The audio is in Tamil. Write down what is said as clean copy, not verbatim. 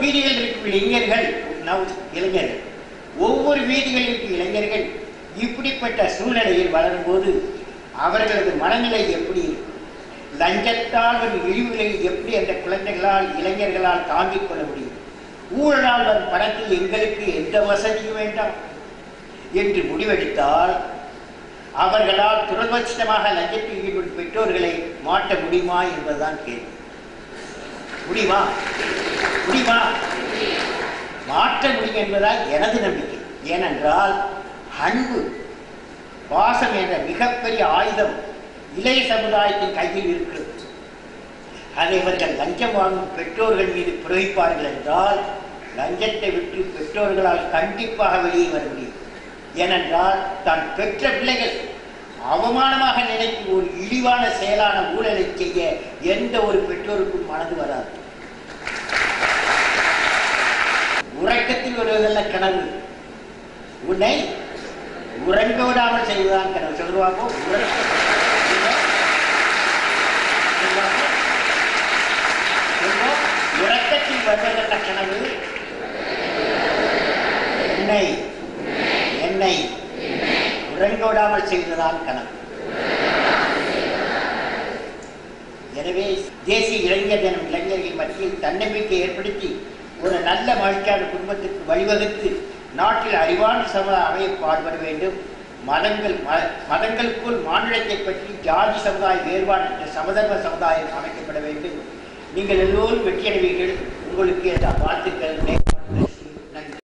வீதிகளில் இருக்கும் இளைஞர்கள், இளைஞர்கள் ஒவ்வொரு வீதிகளில் இருக்கும் இளைஞர்கள் இப்படிப்பட்ட சூழ்நிலையில் வளரும்போது அவர்களது மனநிலை எப்படி இருக்கும்? லஞ்சத்தால் ஒரு இழிவுகளை எப்படி அந்த குழந்தைகளால் இளைஞர்களால் தாங்கிக் கொள்ள முடியும்? ஊழலால் வரும் பணத்தில் எங்களுக்கு எந்த வசதியும் வேண்டாம் என்று முடிவெடுத்தால் அவர்களால் துரதிர்ஷ்டமாக லஞ்சத்தில் ஈடுபடும் பெற்றோர்களை மாற்ற முடியுமா என்பதுதான் கேள்வி. முடியுமா? முடியுமா? மாற்ற முடியும் என்பதால் எனது நம்பிக்கை. ஏனென்றால் அன்பு, பாசம் என்ற மிகப்பெரிய ஆயுதம் இளைய சமுதாயத்தின் கையில் இருக்கிறது. அதை இவர்கள் லஞ்சம் வாங்கும் பெற்றோர்கள் மீது பிரயோகிப்பார்கள் என்றால் லஞ்சத்தை விட்டு பெற்றோர்களால் கண்டிப்பாக வெளியே வர முடியும். ஏனென்றால் தான் பெற்ற பிள்ளைகள் அவமானமாக நினைக்கும் ஒரு இழிவான செயலான ஊழலை செய்ய எந்த ஒரு பெற்றோருக்கும் மனது வராது. உறக்கத்தில் ஒரு நல்ல கனவு, உன்னை உறங்க விடாமல் செய்வதுதான் கனவு. சொல்லுவாங்க உறக்கத்தில் வருவதல்ல கனவு, உன்னை என்னை உறங்க விடாமல் செய்வதுதான் கனவு. எனவே தேசிய இளைஞர் தினம் இளைஞர்கள் மத்தியில் தன்னம்பிக்கை ஏற்படுத்தி ஒரு நல்ல மகிழ்ச்சியான குடும்பத்திற்கு வழிவகுத்து நாட்டில் அறிவான சமுதாயம் அமைய பாடுபட வேண்டும். மதங்களுக்குள் மாநிலத்தை பற்றி ஜாதி சமுதாய வேறுபாடு சமதர்ம சமுதாயம் அமைக்கப்பட வேண்டும். நீங்கள் எல்லோரும் வெற்றியடைவீர்கள். உங்களுக்கு வாழ்த்துக்கள்.